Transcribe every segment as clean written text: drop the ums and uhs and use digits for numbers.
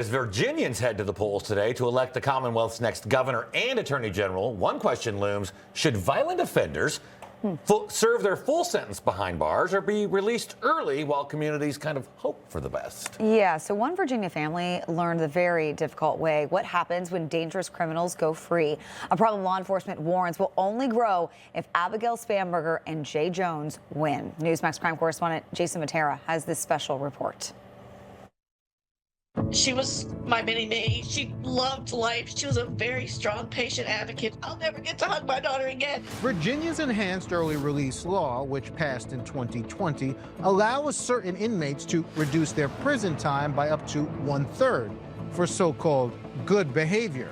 As Virginians head to the polls today to elect the Commonwealth's next governor and attorney general, one question looms: should violent offenders serve their full sentence behind bars or be released early while communities kind of hope for the best? Yeah, so one Virginia family learned the very difficult way what happens when dangerous criminals go free. A problem law enforcement warns will only grow if Abigail Spanberger and Jay Jones win. Newsmax crime correspondent Jason Mattera has this special report. She was my mini-me. She loved life. She was a very strong patient advocate. I'll never get to hug my daughter again. Virginia's enhanced early release law, which passed in 2020, allows certain inmates to reduce their prison time by up to 1/3 for so-called good behavior.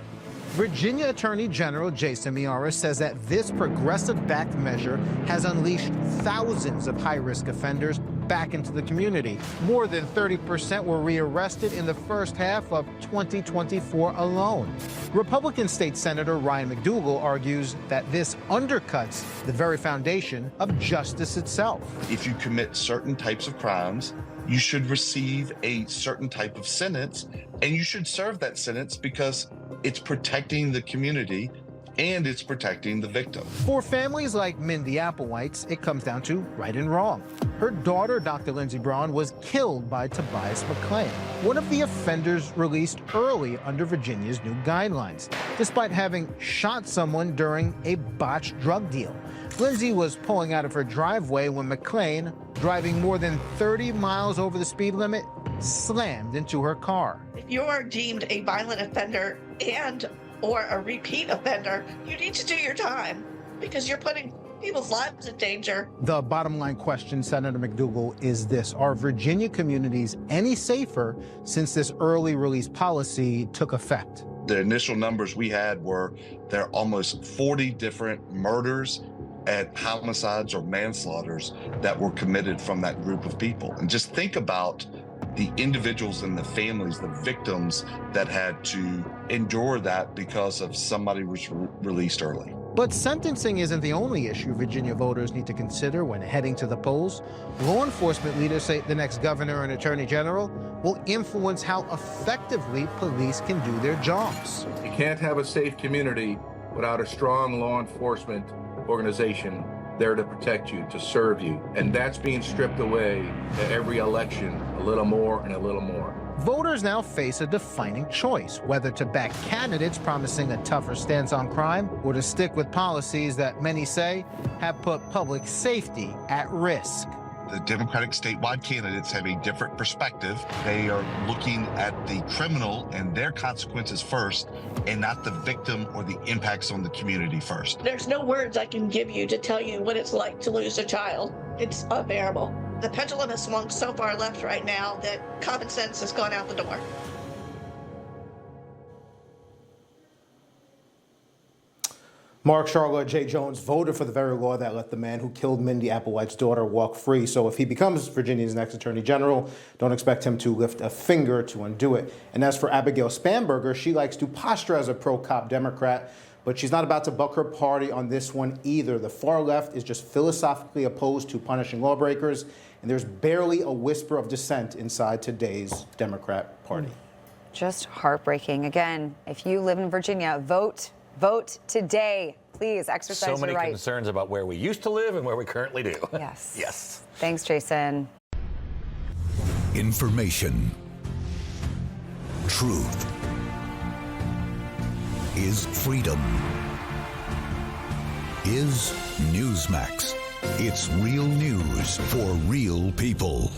Virginia Attorney General Jason Miyares says that this progressive-backed measure has unleashed thousands of high-risk offenders back into the community. More than 30% were rearrested in the first half of 2024 alone. Republican State Senator Ryan McDougal argues that this undercuts the very foundation of justice itself. If you commit certain types of crimes, you should receive a certain type of sentence, and you should serve that sentence because it's protecting the community and it's protecting the victim. For families like Mindy Applewhite's, it comes down to right and wrong. Her daughter, Dr. Lindsey Braun, was killed by Tobias McClain, one of the offenders released early under Virginia's new guidelines, despite having shot someone during a botched drug deal. Lindsey was pulling out of her driveway when McClain, driving more than 30 miles over the speed limit, slammed into her car. If you are deemed a violent offender or a repeat offender, you need to do your time because you're putting people's lives in danger. The bottom line question, Senator McDougal, is this: are Virginia communities any safer since this early release policy took effect? The initial numbers we had were there are almost 40 different murders and homicides or manslaughters that were committed from that group of people. And just think about the individuals and the families, the victims that had to endure that because of somebody was released early. But sentencing isn't the only issue Virginia voters need to consider when heading to the polls. Law enforcement leaders say the next governor and attorney general will influence how effectively police can do their jobs. You can't have a safe community without a strong law enforcement organization there to protect you, to serve you. And that's being stripped away at every election, a little more and a little more. Voters now face a defining choice, whether to back candidates promising a tougher stance on crime or to stick with policies that many say have put public safety at risk. The Democratic statewide candidates have a different perspective. They are looking at the criminal and their consequences first, and not the victim or the impacts on the community first. There's no words I can give you to tell you what it's like to lose a child. It's unbearable. The pendulum has swung so far left right now that common sense has gone out the door. Mark Charlotte J. Jones voted for the very law that let the man who killed Mindy Applewhite's daughter walk free. So if he becomes Virginia's next attorney general, don't expect him to lift a finger to undo it. And as for Abigail Spanberger, she likes to posture as a pro-cop Democrat, but she's not about to buck her party on this one either. The far left is just philosophically opposed to punishing lawbreakers, and there's barely a whisper of dissent inside today's Democrat Party. Just heartbreaking. Again, if you live in Virginia, vote today. Please exercise your right. So many concerns about where we used to live and where we currently do. Yes. Yes. Thanks, Jason. Information. Truth is freedom. Is Newsmax. It's real news for real people.